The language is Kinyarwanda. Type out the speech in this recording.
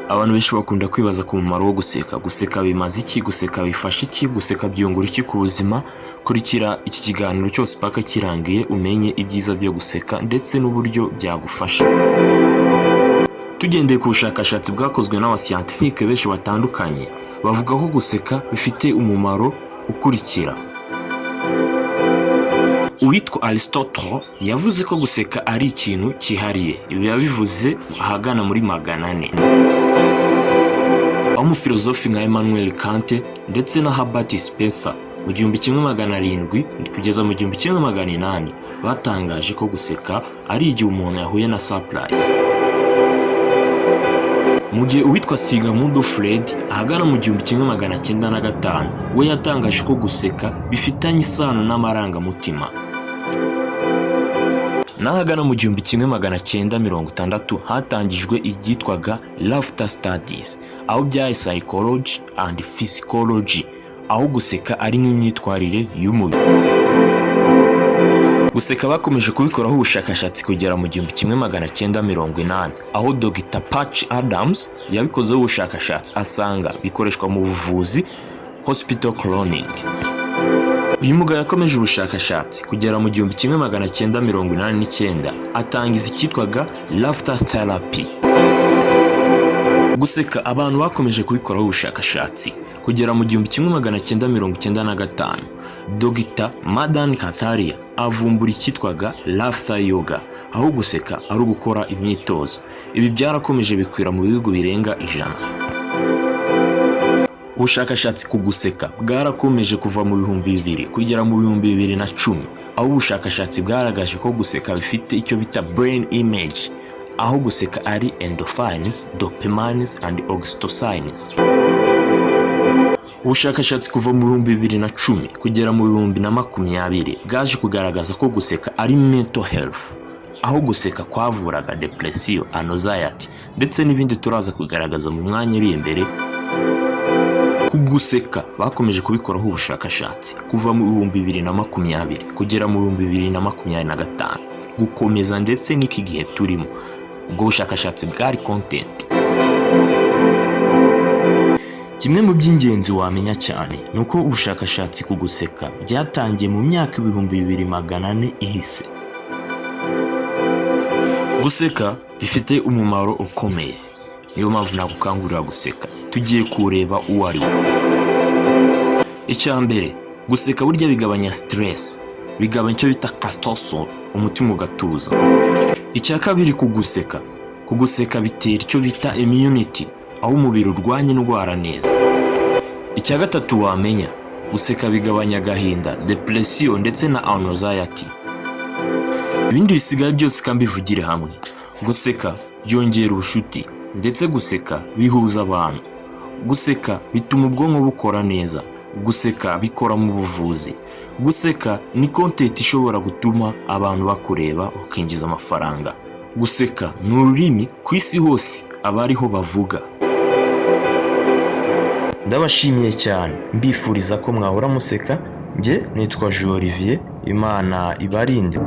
Abantu benshi bakunda kwibaza ku mumaro wo guseka. Guseka bimaze iki? Guseka bifasha iki? Guseka byungura iki ku buzima? Kurikira iki kiganiro cyose paka kirangiye umenye ibyiza byo guseka ndetse n'uburyo byagufasha. Tugendeye ku bushakashatsi bwakozwe n'abascientifique benshi batandukanye, bavuga ko guseka bifite umumaro ukurikira. Uwitwa Aristotle yavuze ko guseka ari ikintu cyihariye. Ibi yabivuze ahagana muri 400. Aho umufilozofi nka Immanuel Kant ndetse na Herbert Spencer mu 1700 kugeza mu 1800 batangaje ko guseka ari igihe umuntu yahuye na surprise. Mu gihe uwitwa Sigmund Freud ahagana mu 1905 we yatangaje ko guseka bifitanye isano n'amarangamutima. N'ahagana mu 1960 hatangijwe ibyitwaga laughter studies, aho bya psychology and physiology, aho guseka ari nk'imyitwarire y'umubiri. Guseka bakomeje kubikoraho ubushakashatsi kugera mu 1980, aho Dr. Patch Adams yabikozeho ubushakashatsi asanga bikoreshwa mu buvuzi hospital cloning. Uyu mugabo yakomeje ubushakashatsi kugera mu 1989 atangiza icyitwaga laughter therapy. Guseka abantu bakomeje kubikoraho ubushakashatsi kugera mu 1995, Dr. Madan Kataria avumbura icyitwaga laughter yoga, aho guseka ari ugukora imyitozo. Ibi byarakomeje bikwira mu bihugu birenga 100. Ubushakashatsi ku guseka bwarakomeje kuva mu 2000 kugera mu 2010, aho ubushakashatsi bwaragaje ko guseka bifite icyo bita brain image, aho guseka ari endorphins, dopamines and oxytocins. Ubushakashatsi kuva mu 2010 kugera mu 2020 bwaje kugaragaza ko guseka ari mental health, aho guseka kwavuraga depression, anxiety ndetse n'ibindi turaza kugaragaza mu mwanya uri imbere. Guseka bakomeje kubikoraho ubushakashatsi kuva mu 2020 kugera mu 2025 gukomeza ndetse n'iki gihe turimo. Ubwo bushakashatsi bwari content. Kimwe mu by'ingenzi wamenya cyane nuko ubushakashatsi ku guseka byatangiye mu myaka 2400 ihise. Guseka bifite umumaro ukomeye, niyo mpamvu nagukangurira guseka. Tugiye kureba uwo ari we. Icyambere, guseka burya bigabanya stress, bigabanya icyo bita cortisol, umutima ugatuza. Icyakabiri, kuguseka bitera icyo bita immunity, aho umubiri urwanya indwara neza. Icyagatatu wamenya, guseka bigabanya agahinda, depression ndetse na anxiety. Ibindi bisigaye byose kambivugire hamwe. Guseka byongera ubushuti ndetse guseka bihuza abantu. Guseka bituma ubwonko bukora neza. Guseka bikora mu buvuzi. Guseka ni content ishobora gutuma abantu bakureba ukinjiza amafaranga. Guseka ni ururimi ku isi hose abariho bavuga. Ndabashimiye cyane, mbifuriza ko mwahora museka. Nge nitwa Jean Olivier, Imana ibarinde.